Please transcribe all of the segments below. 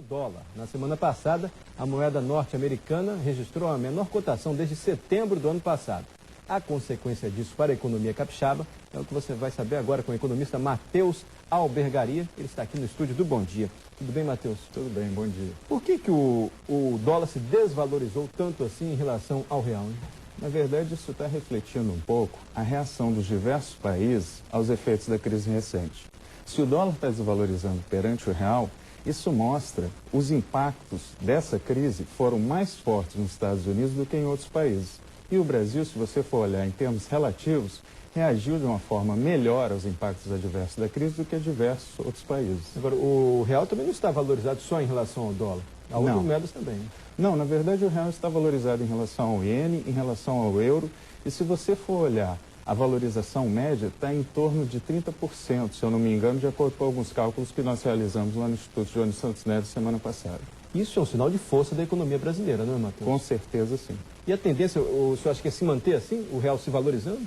do dólar. Na semana passada, a moeda norte-americana registrou a menor cotação desde setembro do ano passado. A consequência disso para a economia capixaba é o que você vai saber agora com o economista Matheus Albergaria. Ele está aqui no estúdio do Bom Dia. Tudo bem, Matheus? Tudo bem, bom dia. Por que o dólar se desvalorizou tanto assim em relação ao real, hein? Na verdade, isso está refletindo um pouco a reação dos diversos países aos efeitos da crise recente. Se o dólar está desvalorizando perante o real, isso mostra os impactos dessa crise foram mais fortes nos Estados Unidos do que em outros países. E o Brasil, se você for olhar em termos relativos, reagiu de uma forma melhor aos impactos adversos da crise do que diversos outros países. Agora, o real também não está valorizado só em relação ao dólar. Há outras moedas também, né? Não, na verdade o real está valorizado em relação ao iene, em relação ao euro. E se você for olhar, a valorização média está em torno de 30%, se eu não me engano, de acordo com alguns cálculos que nós realizamos lá no Instituto Jones Santos Neves semana passada. Isso é um sinal de força da economia brasileira, não é, Matheus? Com certeza, sim. E a tendência, o senhor acha que é se manter assim, o real se valorizando?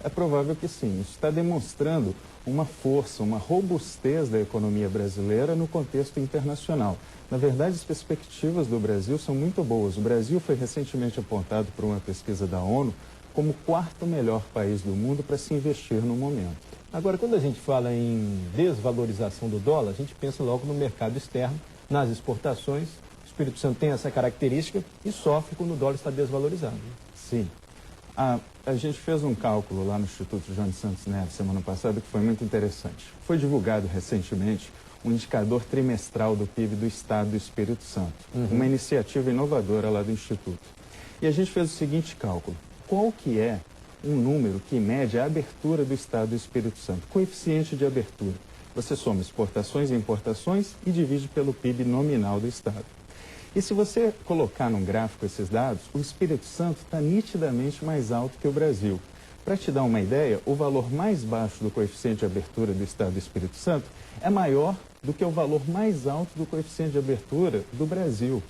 É provável que sim. Isso está demonstrando uma força, uma robustez da economia brasileira no contexto internacional. Na verdade, as perspectivas do Brasil são muito boas. O Brasil foi recentemente apontado por uma pesquisa da ONU como o quarto melhor país do mundo para se investir no momento. Agora, quando a gente fala em desvalorização do dólar, a gente pensa logo no mercado externo, nas exportações. O Espírito Santo tem essa característica e sofre quando o dólar está desvalorizado. Sim. A gente fez um cálculo lá no Instituto Jones Santos Neves semana passada que foi muito interessante. Foi divulgado recentemente um indicador trimestral do PIB do Estado do Espírito Santo, uma iniciativa inovadora lá do Instituto. E a gente fez o seguinte cálculo: qual que é um número que mede a abertura do Estado do Espírito Santo? Coeficiente de abertura. Você soma exportações e importações e divide pelo PIB nominal do Estado. E se você colocar num gráfico esses dados, o Espírito Santo está nitidamente mais alto que o Brasil. Para te dar uma ideia, o valor mais baixo do coeficiente de abertura do Estado do Espírito Santo é maior do que o valor mais alto do coeficiente de abertura do Brasil.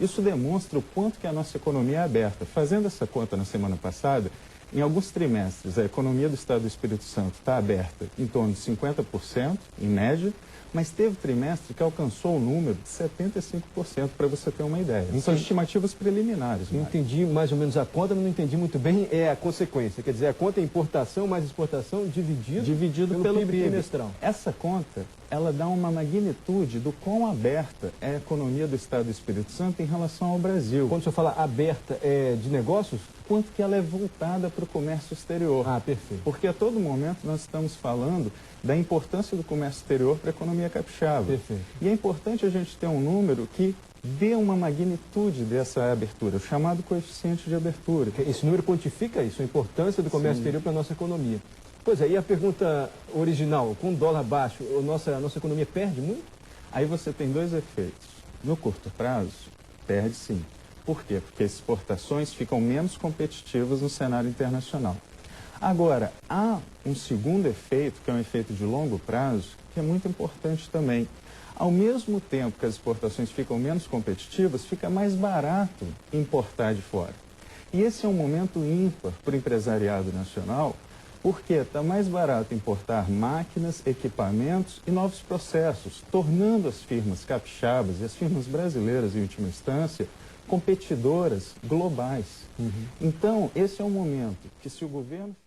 Isso demonstra o quanto que a nossa economia é aberta. Fazendo essa conta na semana passada, em alguns trimestres a economia do Estado do Espírito Santo está aberta em torno de 50%, em média, mas teve trimestre que alcançou o número de 75%, para você ter uma ideia. São estimativas preliminares. Não entendi mais ou menos a conta, mas não entendi muito bem a consequência. Quer dizer, a conta é importação mais exportação dividido pelo PIB trimestral. Essa conta, ela dá uma magnitude do quão aberta é a economia do Estado do Espírito Santo em relação ao Brasil. Quando o senhor fala aberta, é de negócios? Quanto que ela é voltada para o comércio exterior. Ah, perfeito. Porque a todo momento nós estamos falando da importância do comércio exterior para a economia capixaba. Perfeito. E é importante a gente ter um número que dê uma magnitude dessa abertura, o chamado coeficiente de abertura. Esse número quantifica isso, a importância do comércio exterior para a nossa economia. Pois é, e a pergunta original, com o dólar baixo, a nossa economia perde muito? Aí você tem dois efeitos. No curto prazo, perde sim. Por quê? Porque as exportações ficam menos competitivas no cenário internacional. Agora, há um segundo efeito, que é um efeito de longo prazo, que é muito importante também. Ao mesmo tempo que as exportações ficam menos competitivas, fica mais barato importar de fora. E esse é um momento ímpar para o empresariado nacional, porque está mais barato importar máquinas, equipamentos e novos processos, tornando as firmas capixabas e as firmas brasileiras, em última instância, competidoras globais. Então, esse é um momento que, se o governo fizer